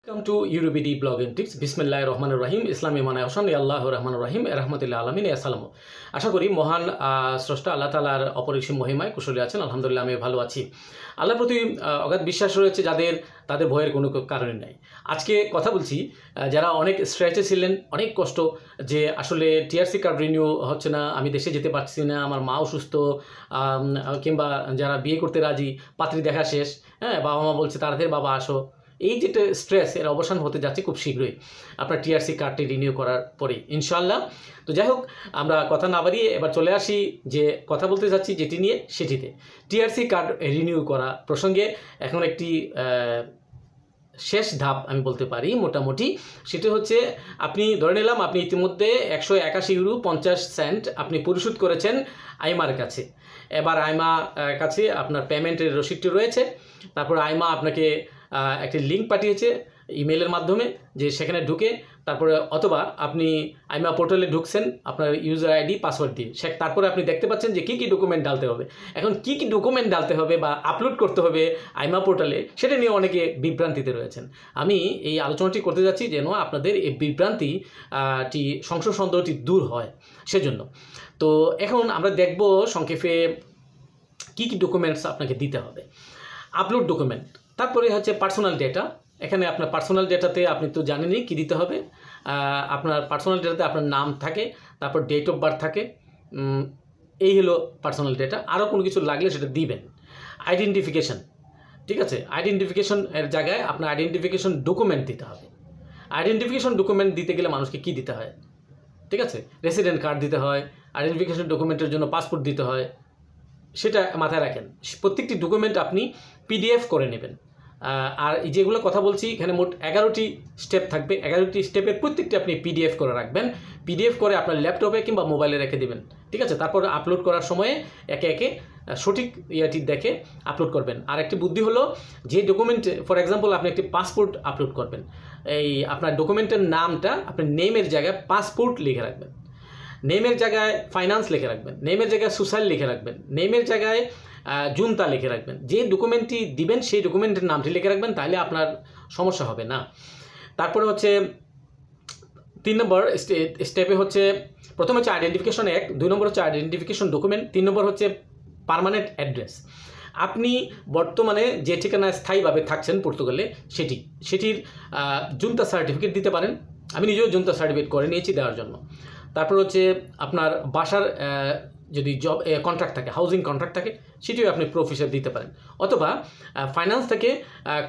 Welcome to URBD Blog and Tips. Bismillahir Rahmanir Rahim. Islami মানে আহসান আল্লাহুর রহমানুর রহিম রাহমাতুল্লিল আলামিন। আসসালামু আশা করি মহান স্রষ্টা আল্লাহ তাআলার অপরিসীম মহিমায় কুশলী আছেন। আলহামদুলিল্লাহ আমি ভালো আছি। আল্লাহর প্রতি অগাধ বিশ্বাস রয়েছে তাদের ভয়ের কোনো কারণ নাই। আজকে কথা বলছি যারা অনেক স্ট্রেচে ছিলেন, অনেক কষ্ট যে আসলে টিআরসি কার্ড রিনিউ হচ্ছে না, আমি দেশে যেতে পারছি না, আমার মা অসুস্থ, কিংবা যারা বিয়ে করতে রাজি, পাত্রী দেখা শেষ, বাবা মা বলছে তাড়াতাড়ি বাবা আসো। এই যেটা স্ট্রেস এর অবসান হতে যাচ্ছে খুব শীঘ্রই আপনার টিআরসি কার্ডটি রিনিউ করার পরে ইনশাআল্লাহ। তো যাই হোক, আমরা কথা না বাড়িয়ে এবার চলে আসি যে কথা বলতে যাচ্ছি যেটি নিয়ে সেটিতে। টিআরসি কার্ড রিনিউ করা প্রসঙ্গে এখন একটি শেষ ধাপ আমি বলতে পারি মোটামুটি, সেটা হচ্ছে আপনি ধরে নিলাম আপনি ইতিমধ্যে 181 ইউরো 50 সেন্ট আপনি পরিশোধ করেছেন আইমার কাছে। এবার আইমা কাছে আপনার পেমেন্টের রসিদটি রয়েছে। তারপর আইমা আপনাকে একটি লিঙ্ক পাঠিয়েছে ইমেলের মাধ্যমে, যে সেখানে ঢুকে তারপরে অথবা আপনি আইমা পোর্টালে ঢুকছেন আপনার ইউজার আইডি পাসওয়ার্ড দিয়ে, তারপরে আপনি দেখতে পাচ্ছেন যে কী কী ডকুমেন্ট ডালতে হবে। এখন কী কী ডকুমেন্ট ডালতে হবে বা আপলোড করতে হবে আইমা পোর্টালে, সেটা নিয়ে অনেকে বিভ্রান্তিতে রয়েছেন। আমি এই আলোচনাটি করতে যাচ্ছি যেন আপনাদের এই বিভ্রান্তিটি সংশয় সন্দেহটি দূর হয় সেজন্য। তো এখন আমরা দেখব সংক্ষেপে কী কী ডকুমেন্টস আপনাকে দিতে হবে। আপলোড ডকুমেন্ট, তারপরে হচ্ছে পার্সোনাল ডেটা। এখানে আপনার পার্সোনাল ডেটাতে আপনি তো জানেনই কী দিতে হবে। আপনার পার্সোনাল ডেটাতে আপনার নাম থাকে, তারপর ডেট অফ বার্থ থাকে, এই হলো পার্সোনাল ডেটা। আরও কোনো কিছু লাগলে সেটা দিবেন। আইডেন্টিফিকেশন, ঠিক আছে, আইডেন্টিফিকেশন এর জায়গায় আপনার আইডেন্টিফিকেশন ডকুমেন্ট দিতে হবে। আইডেন্টিফিকেশন ডকুমেন্ট দিতে গেলে মানুষকে কী দিতে হয়, ঠিক আছে, রেসিডেন্ট কার্ড দিতে হয়, আইডেন্টিফিকেশন ডকুমেন্টের জন্য পাসপোর্ট দিতে হয়, সেটা মাথায় রাখেন। প্রত্যেকটি ডকুমেন্ট আপনি পিডিএফ করে নেবেন। আর যেগুলো কথা বলছি এখানে মোট 11টি স্টেপ থাকবে। 11টি স্টেপের প্রত্যেকটি আপনি পিডিএফ করে রাখবেন। পিডিএফ করে আপনার ল্যাপটপে কিংবা মোবাইলে রেখে দেবেন, ঠিক আছে। তারপর আপলোড করার সময়ে একে একে সঠিক ইয়েটি দেখে আপলোড করবেন। আর একটি বুদ্ধি হলো, যে ডকুমেন্ট ফর এক্সাম্পল আপনি একটি পাসপোর্ট আপলোড করবেন, এই আপনার ডকুমেন্টের নামটা আপনি নেমের জায়গায় পাসপোর্ট লিখে রাখবেন, নেমের জায়গায় ফাইন্যান্স লিখে রাখবেন, নেমের জায়গায় সোশ্যাল লিখে রাখবেন, নেমের জায়গায় জুনতা লিখে রাখবেন। যে ডকুমেন্টটি দিবেন সেই ডকুমেন্টের নামটি লিখে রাখবেন, তাহলে আপনার সমস্যা হবে না। তারপরে হচ্ছে 3 নম্বর স্টেপে হচ্ছে, প্রথম হচ্ছে আইডেন্টিফিকেশন 1, 2 নম্বর হচ্ছে আইডেন্টিফিকেশন ডকুমেন্ট, 3 নম্বর হচ্ছে পার্মানেন্ট অ্যাড্রেস। আপনি বর্তমানে যে ঠিকানায় স্থায়ীভাবে থাকছেন পর্তুগালে সেটির জুনতা সার্টিফিকেট দিতে পারেন। আমি নিজেও জুনতা সার্টিফিকেট করে নিয়েছি দেওয়ার জন্য। তারপর হচ্ছে আপনার বাসার যদি জব কন্ট্রাক্ট থাকে, হাউজিং কন্ট্রাক্ট থাকে, সেটিও আপনি প্রুফ হিসেবে দিতে পারেন। অথবা ফাইন্যান্স থেকে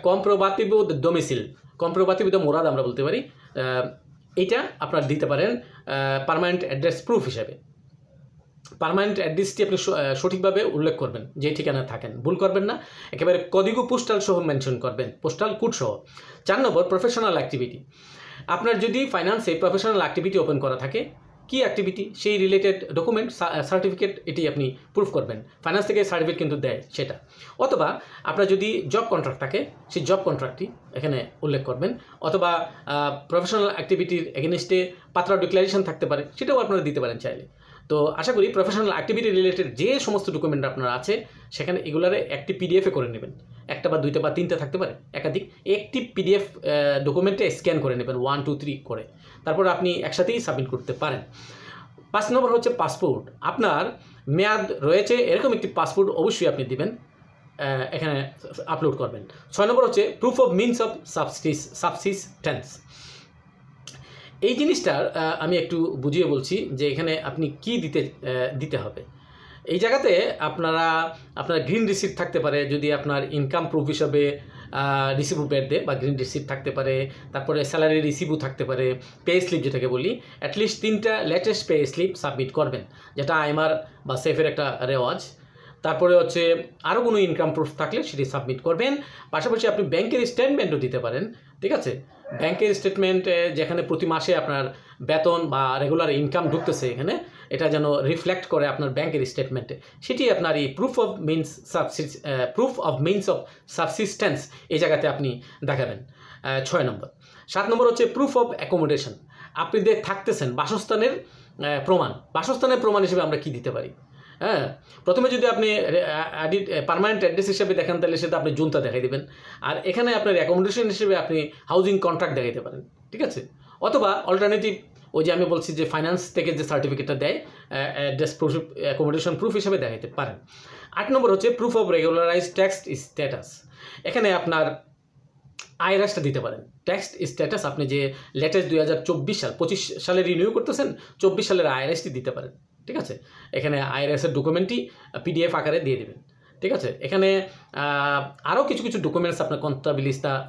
কম্প্রোবাতিভ ডোমিসিল, কম্প্রোবাতিভ মোরাদ আমরা বলতে পারি, এইটা আপনার দিতে পারেন পার্মানেন্ট অ্যাড্রেস প্রুফ হিসেবে। পার্মানেন্ট অ্যাড্রেসটি আপনি সঠিকভাবে উল্লেখ করবেন, যে ঠিকানায় থাকেন ভুল করবেন না, একেবারে কদিগু পোস্টাল সহ মেনশন করবেন, পোস্টাল কোড সহ। 4 নম্বর প্রফেশনাল অ্যাক্টিভিটি। আপনার যদি ফাইন্যান্সে প্রফেশনাল অ্যাক্টিভিটি ওপেন করা থাকে, কি অ্যাক্টিভিটি সেই রিলেটেড ডকুমেন্ট সার্টিফিকেট এটি আপনি প্রুফ করবেন। ফাইন্যান্স থেকে সার্টিফিকেট কিন্তু দেয় সেটা। অথবা আপনার যদি জব কন্ট্রাক্ট থাকে সেই জব কন্ট্রাক্টটি এখানে উল্লেখ করবেন। অথবা প্রফেশনাল অ্যাক্টিভিটির এগেনস্টে পাত্রা ডিক্লারেশন থাকতে পারে, সেটাও আপনারা দিতে পারেন চাইলে। তো আশা করি প্রফেশনাল অ্যাক্টিভিটি রিলেটেড যে সমস্ত ডকুমেন্ট আপনার আছে সেখানে এগুলারে একটি পিডিএফে করে নেবেন। একটা বা দুইটা বা তিনটা থাকতে পারে, একাধিক। একটি পিডিএফ ডকুমেন্টে স্ক্যান করে নেবেন 1 2 3 করে, তারপর আপনি একসাথেই সাবমিট করতে পারেন। 5 নম্বর হচ্ছে পাসপোর্ট। আপনার মেয়াদ রয়েছে এরকম একটি পাসপোর্ট অবশ্যই আপনি দিবেন, এখানে আপলোড করবেন। 6 নম্বর হচ্ছে proof of means of subsistence. এই জিনিসটার আমি একটু বুঝিয়ে বলছি যে এখানে আপনি কি দিতে হবে। এই জায়গাতে আপনার গ্রিন রিসিপ্ট থাকতে পারে, যদি আপনার ইনকাম প্রুফ হিসাবে রিসিভও বের দেয় বা গ্রিন রিসিপ্ট থাকতে পারে। তারপরে স্যালারি রিসিভও থাকতে পারে, পে স্লিপ যেটাকে বলি, অ্যাটলিস্ট 3টা লেটেস্ট পে স্লিপ সাবমিট করবেন, যেটা আইমার বা সেফের একটা রেওয়াজ। তারপরে হচ্ছে আরও কোনো ইনকাম প্রুফ থাকলে সেটি সাবমিট করবেন। পাশাপাশি আপনি ব্যাংকের স্টেটমেন্টও দিতে পারেন, ঠিক আছে। ব্যাংকের স্টেটমেন্টে যেখানে প্রতি মাসে আপনার বেতন বা রেগুলার ইনকাম ঢুকতেছে, এখানে এটা যেন রিফ্লেক্ট করে আপনার ব্যাংকের স্টেটমেন্টে, সেটি আপনার এই proof of means of subsistence এই জায়গাতে আপনি দেখাবেন। 6 নম্বর। 7 নম্বর হচ্ছে প্রুফ অফ অ্যাকোমোডেশন। আপনি যে থাকতেছেন বাসস্থানের প্রমাণ। বাসস্থানের প্রমাণ হিসেবে আমরা কি দিতে পারি, হ্যাঁ, প্রথমে যদি আপনি পার্মানেন্ট অ্যাড্রেস হিসেবে দেখেন তাহলে সেটা আপনি জুনটা দেখাই দেবেন, আর এখানে আপনার অ্যাকোমোডেশন হিসেবে আপনি হাউজিং কন্ট্রাক্ট দেখাইতে পারেন, ঠিক আছে। অথবা অল্টারনেটিভ ওই যে আমি বলছি যে ফাইন্যান্স থেকে যে সার্টিফিকেটটা দেয় অ্যাড্রেস প্রুফ, অ্যাকোমোডেশন প্রুফ হিসেবে দেখাইতে পারেন। 8 নম্বর হচ্ছে proof of regularise tax status. এখানে আপনার আইআরএসটা দিতে পারেন। ট্যাক্স স্ট্যাটাস আপনি যে লেটেস্ট 2024 সাল 25 সালে রিনিউ করতেছেন, 24 সালের আইআরএসটি দিতে পারেন, ঠিক আছে। এখানে আইআরএসের ডকুমেন্টটি পিডিএফ আকারে দিয়ে দেবেন, ঠিক আছে। এখানে আরও কিছু কিছু ডকুমেন্টস আপনার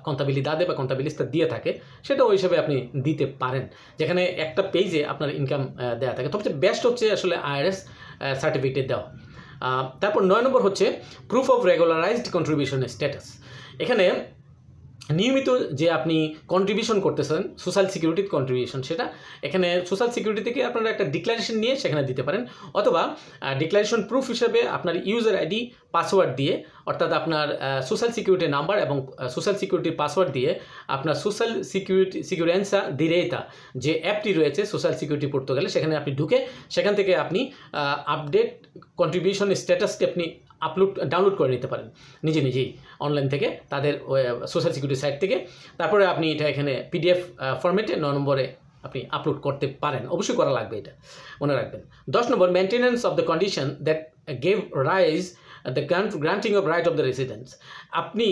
কন্তাবিলিদাদে বা কন্তাবিলিস্তা দিয়ে থাকে, সেটা ওই হিসাবে আপনি দিতে পারেন, যেখানে একটা পেজে আপনার ইনকাম দেওয়া থাকে। সবচেয়ে বেস্ট হচ্ছে আসলে আইআরএস সার্টিফিকেট দেওয়া। তারপর 9 নম্বর হচ্ছে প্রুফ অফ রেগুলারাইজড কন্ট্রিবিউশন স্ট্যাটাস। এখানে নিয়মিত যে আপনি কন্ট্রিবিউশন করতেছেন, সোশ্যাল সিকিউরিটি কন্ট্রিবিউশন, সেটা এখানে সোশ্যাল সিকিউরিটি থেকে আপনারা একটা ডিক্লারেশন নিয়ে সেখানে দিতে পারেন, অথবা ডিক্লারেশন প্রুফ হিসেবে আপনার ইউজার আইডি পাসওয়ার্ড দিয়ে, অর্থাৎ আপনার সোশ্যাল সিকিউরিটি নাম্বার এবং সোশ্যাল সিকিউরিটির পাসওয়ার্ড দিয়ে আপনার সোশ্যাল সিকিউরেন্সা ডিরেটা যে অ্যাপটি রয়েছে সোশ্যাল সিকিউরিটি পর্তুগালে, সেখানে আপনি ঢুকে সেখান থেকে আপনি আপডেট কন্ট্রিবিউশন স্ট্যাটাসটি আপনি ডাউনলোড করে নিতে পারেন নিজেই অনলাইন থেকে, তাদের সোশ্যাল সিকিউরিটি সাইট থেকে। তারপরে আপনি এটা এখানে পিডিএফ ফরম্যাটে 9 নম্বরে আপনি আপলোড করতে পারেন, অবশ্যই করা লাগবে, এটা মনে রাখবেন। 10 নম্বর maintenance of the condition that gave rise the granting of right of the residence. আপনি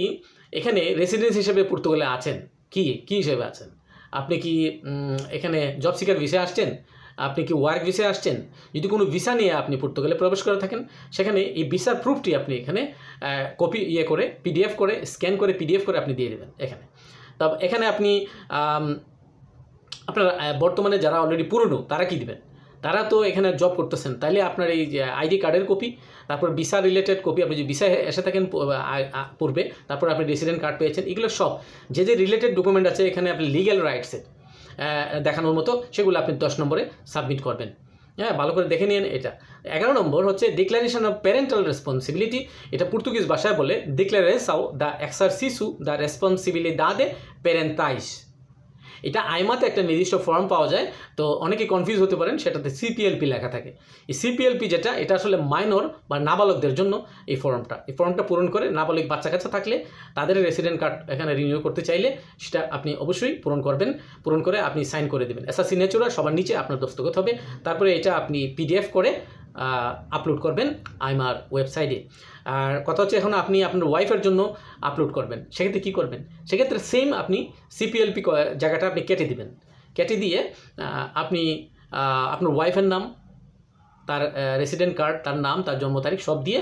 এখানে রেসিডেন্স হিসেবে পর্তুগালে আছেন, কি হিসেবে আছেন? আপনি কি এখানে জব সিকার ভিসা আসছেন? আপনি কি ওয়ার্ক ভিসা আসছেন? যদি কোনো ভিসা নিয়ে আপনি পর্তুগালে প্রবেশ করে থাকেন, সেখানে এই ভিসার প্রুফটি আপনি এখানে কপি করে পিডিএফ করে স্ক্যান করে পিডিএফ করে আপনি দিয়ে দেবেন এখানে। তবে এখানে আপনি আপনার বর্তমানে যারা অলরেডি পুরনো তারা কি দেবেন? তারা তো এখানে জব করতেছেন, তাইলে আপনার এই যে আইডি কার্ডের কপি, তারপর ভিসা রিলেটেড কপি, আপনি যে ভিসা এসে থাকেন পূর্বে, তারপর আপনি রেসিডেন্ট কার্ড পেয়েছেন, এগুলো সব যে রিলেটেড ডকুমেন্ট আছে এখানে আপনি লিগ্যাল রাইটসের দেখানোর মতো, সেগুলো আপনি 10 নম্বরে সাবমিট করবেন। হ্যাঁ, ভালো করে দেখে নিন এটা। 11 নম্বর হচ্ছে ডিক্লারেশন অফ প্যারেন্টাল রেসপন্সিবিলিটি। এটা পর্তুগিজ ভাষায় বলে ডিক্লারেসাও দ্য এক্সারসিসু দ্য রেসপন্সিবিলিদাদে প্যারেন্টাইস। এটা আইমাতে একটা নির্দিষ্ট ফর্ম পাওয়া যায়, তো অনেকে কনফিউজ হতে পারেন, সেটাতে সিপিএলপি লেখা থাকে। এই সিপিএলপি যেটা, এটা আসলে মাইনর বা নাবালকদের জন্য এই ফর্মটা পূরণ করে, নাবালক বাচ্চা কাচ্চা থাকলে তাদের রেসিডেন্ট কার্ড এখানে রিনিউ করতে চাইলে সেটা আপনি অবশ্যই পূরণ করবেন, পূরণ করে আপনি সাইন করে দেবেন। এসা সিগনেচার সবার নিচে আপনার দস্তখত হবে, তারপরে এটা আপনি পিডিএফ করে আপলোড করবেন আইমার ওয়েবসাইটে। আর কথা হচ্ছে এখন আপনি আপনার ওয়াইফের জন্য আপলোড করবেন, সেক্ষেত্রে কী করবেন? সেক্ষেত্রে সেম আপনি সিপিএলপি জায়গাটা আপনি কেটে দিবেন, কেটে দিয়ে আপনি আপনার ওয়াইফের নাম, তার রেসিডেন্ট কার্ড, তার নাম, তার জন্ম তারিখ সব দিয়ে,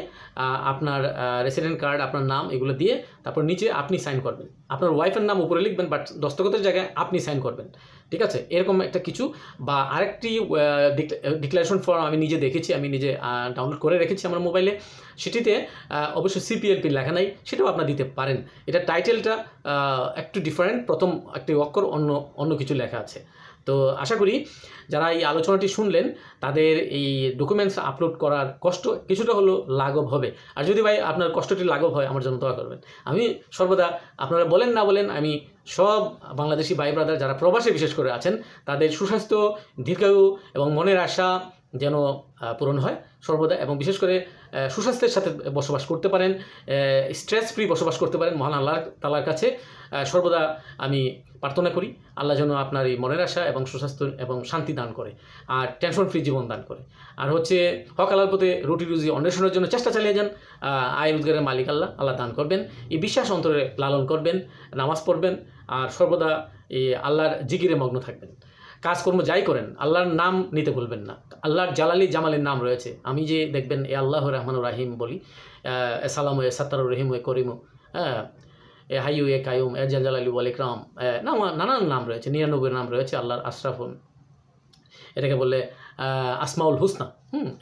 আপনার রেসিডেন্ট কার্ড, আপনার নাম, এগুলো দিয়ে তারপর নিচে আপনি সাইন করবেন। আপনার ওয়াইফের নাম উপরে লিখবেন, বাট দস্তখতের জায়গায় আপনি সাইন করবেন, ঠিক আছে। এরকম একটা কিছু। বা আরেকটি ডিক্লারেশন ফর্ম আমি নিজে দেখেছি, আমি নিজে ডাউনলোড করে রেখেছি আমার মোবাইলে, সেটিতে অবশ্যই সিপিএলপি লেখা নাই, সেটাও আপনার দিতে পারেন। এটা টাইটেলটা একটু ডিফারেন্ট, প্রথম একটি অক্ষর অন্য কিছু লেখা আছে। তো আশা করি যারা এই আলোচনাটি শুনলেন তাদের এই ডকুমেন্টস আপলোড করার কষ্ট কিছুটা হলো লাঘব হবে। আর যদি ভাই আপনার কষ্টটি লাঘব হয়, আমার জন্য দোয়া করবেন। আমি সর্বদা, আপনারা বলেন না বলেন, আমি সব বাংলাদেশি ভাই ব্রাদার যারা প্রবাসে বিশেষ করে আছেন, তাদের সুস্বাস্থ্য, দীর্ঘায়ু এবং মনের আশা যেন পূরণ হয় সর্বদা, এবং বিশেষ করে সুস্বাস্থ্যের সাথে বসবাস করতে পারেন, স্ট্রেস ফ্রি বসবাস করতে পারেন। মহান আল্লাহ তাআলার কাছে সর্বদা আমি প্রার্থনা করি, আল্লাহ যেন আপনার এই মনের আশা এবং সুস্বাস্থ্য এবং শান্তি দান করে, আর টেনশন ফ্রি জীবন দান করে। আর হচ্ছে হক হালাল পথে রুটি রুজি অন্বেষণের জন্য চেষ্টা চালিয়ে যান। আয় রোজগারের মালিক আল্লাহ দান করবেন। এই বিশ্বাস অন্তরে লালন করবেন, নামাজ পড়বেন, আর সর্বদা এই আল্লাহর জিকিরে মগ্ন থাকবেন। কাজকর্ম যাই করেন আল্লাহর নাম নিতে ভুলবেন না। আল্লাহর জালালি জামালের নাম রয়েছে। আমি যে দেখবেন এ আল্লাহ রহমানুর রাহিম বলি, এ সালাম এ সাত্তারুর রহিম এ করিম, এ হাইয়ু এ কায়ুম এ জালালি ওয়াল ইকরাম, নানান নাম রয়েছে, 99 নাম রয়েছে আল্লাহর আশরাফুল, এটাকে বলে আসমাউল হুসনা।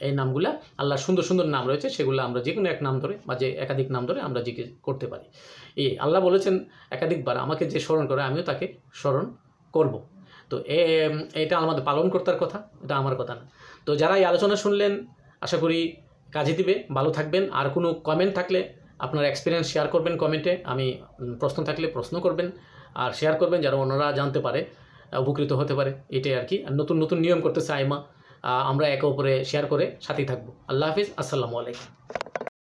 এই নামগুলা আল্লাহর সুন্দর সুন্দর নাম রয়েছে, সেগুলো আমরা যে কোনো এক নাম ধরে বা যে একাধিক নাম ধরে আমরা জিজ্ঞেস করতে পারি। আল্লাহ বলেছেন একাধিকবার, আমাকে যে স্মরণ করে আমিও তাকে স্মরণ করব। তো এটা আমাদের পালন কর্তার কথা, এটা আমার কথা না। তো যারা এই আলোচনা শুনলেন আশা করি কাজে দিবে। ভালো থাকবেন। আর কোনো কমেন্ট থাকলে আপনার এক্সপিরিয়েন্স শেয়ার করবেন কমেন্টে, আমি প্রশ্ন থাকলে প্রশ্ন করবেন আর শেয়ার করবেন, যারা অন্যরা জানতে পারে, উপকৃত হতে পারে, এটাই আর কি। আর নতুন নতুন নিয়ম করতেছে আইমা, আমরা একে অপরে শেয়ার করে সাথেই থাকবো। আল্লাহ হাফিজ, আসসালামু আলাইকুম।